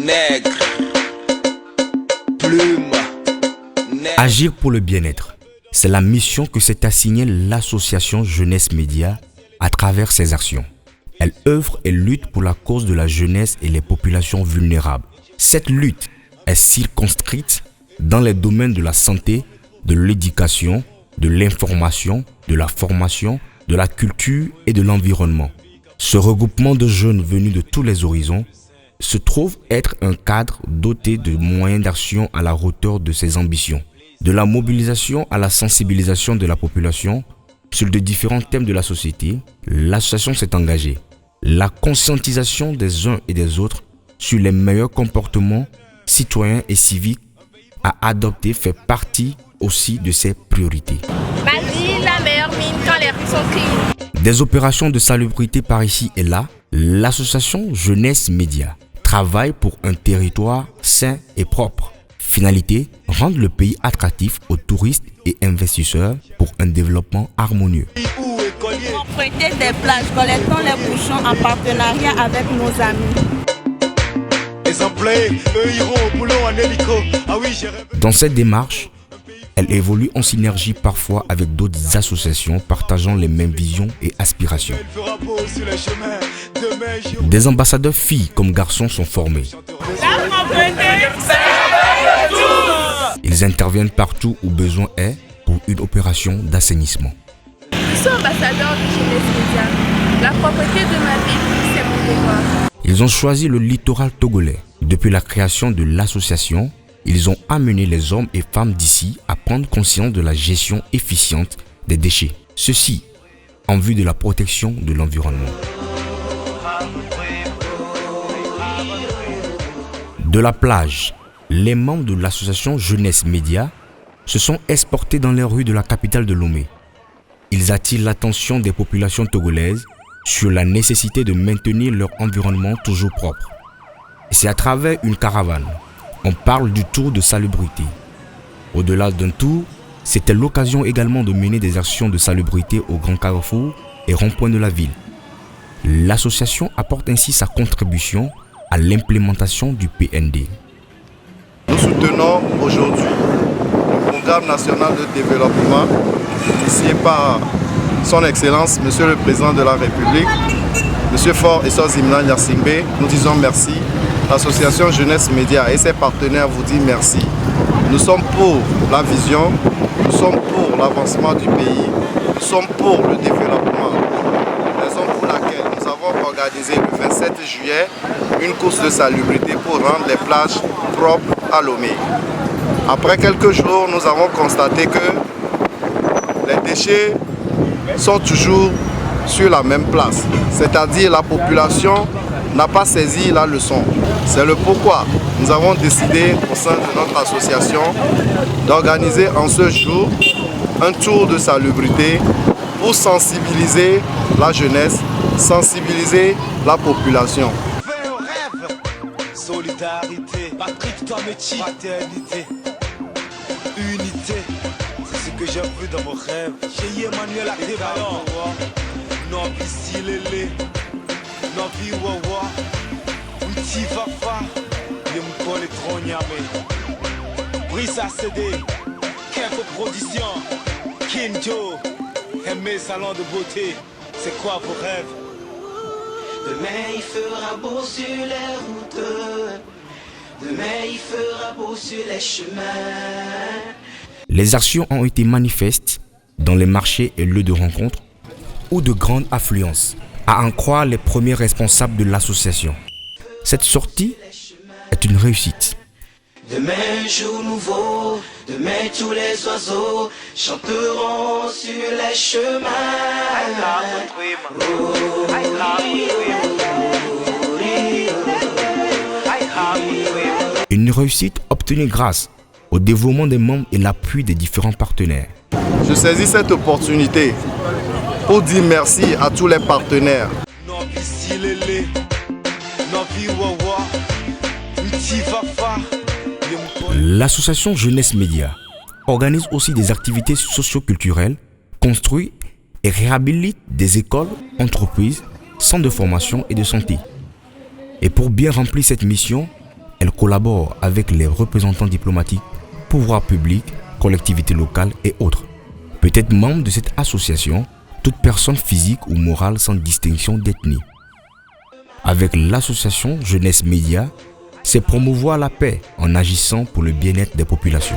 Nègre, plume, nègre. Agir pour le bien-être, c'est la mission que s'est assignée l'association Jeunesse Média à travers ses actions. Elle œuvre et lutte pour la cause de la jeunesse et les populations vulnérables. Cette lutte est circonscrite dans les domaines de la santé, de l'éducation, de l'information, de la formation, de la culture et de l'environnement. Ce regroupement de jeunes venus de tous les horizons se trouve être un cadre doté de moyens d'action à la hauteur de ses ambitions. De la mobilisation à la sensibilisation de la population sur de différents thèmes de la société, l'association s'est engagée. La conscientisation des uns et des autres sur les meilleurs comportements citoyens et civiques à adopter fait partie aussi de ses priorités. Vas-y, la meilleure mine quand les rues sont clean. Des opérations de salubrité par ici et là, l'association Jeunesse Média travaille pour un territoire sain et propre. Finalité, rendre le pays attractif aux touristes et investisseurs pour un développement harmonieux. Propriété des plages, collectons les bouchons en partenariat avec nos amis. Dans cette démarche, elle évolue en synergie parfois avec d'autres associations partageant les mêmes visions et aspirations. Des ambassadeurs filles comme garçons sont formés. Ils interviennent partout où besoin est pour une opération d'assainissement. Je suis ambassadeur de Jeunesse Média. La propreté de ma vie, c'est mon devoir. Ils ont choisi le littoral togolais. Depuis la création de l'association, ils ont amené les hommes et femmes d'ici à prendre conscience de la gestion efficiente des déchets. Ceci en vue de la protection de l'environnement. De la plage, les membres de l'association Jeunesse Média se sont exportés dans les rues de la capitale de Lomé. Ils attirent l'attention des populations togolaises sur la nécessité de maintenir leur environnement toujours propre. Et c'est à travers une caravane. On parle du tour de salubrité. Au-delà d'un tour, c'était l'occasion également de mener des actions de salubrité au grand carrefour et rond-point de la ville. L'association apporte ainsi sa contribution à l'implémentation du PND. Nous soutenons aujourd'hui le programme national de développement initié par son Excellence, Monsieur le Président de la République, Monsieur Faure Essoe-Zimina Nyasingbe. Nous disons merci. L'association Jeunesse Média et ses partenaires vous disent merci. Nous sommes pour la vision, nous sommes pour l'avancement du pays, nous sommes pour le développement. Raison pour laquelle nous avons organisé le 27 juillet une course de salubrité pour rendre les plages propres à Lomé. Après quelques jours, nous avons constaté que les déchets sont toujours sur la même place, c'est-à-dire la population n'a pas saisi la leçon. C'est le pourquoi nous avons décidé au sein de notre association d'organiser en ce jour un tour de salubrité pour sensibiliser la jeunesse, sensibiliser la population. Solidarité, Patrick Tomechi, fraternité, unité, c'est ce que j'ai vu dans mon rêve. J'ai Emmanuel Adebayor, non ici lélé, non vie wawa, outi fafa, yemkole tronyame, Brice ACD, quelques productions, Kinjo, et mes salons de beauté, c'est quoi vos rêves? Demain il fera beau sur les routes, demain il fera beau sur les chemins. Les actions ont été manifestes dans les marchés et lieux de rencontre ou de grande affluence, à en croire les premiers responsables de l'association. Cette sortie est une réussite. Demain un jour nouveau, demain tous les oiseaux chanteront sur les chemins. Une réussite obtenue grâce au dévouement des membres et l'appui des différents partenaires. Je saisis cette opportunité pour dire merci à tous les partenaires. L'association Jeunesse Média organise aussi des activités socio-culturelles, construit et réhabilite des écoles, entreprises, centres de formation et de santé. Et pour bien remplir cette mission, Elle collabore avec les représentants diplomatiques, pouvoirs publics, collectivités locales et autres. Peut être membre de cette association toute personne physique ou morale sans distinction d'ethnie. Avec l'association Jeunesse Média, c'est promouvoir la paix en agissant pour le bien-être des populations.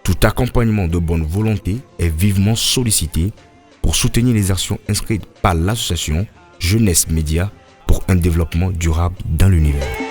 Tout accompagnement de bonne volonté est vivement sollicité pour soutenir les actions inscrites par l'association Jeunesse Média pour un développement durable dans l'univers.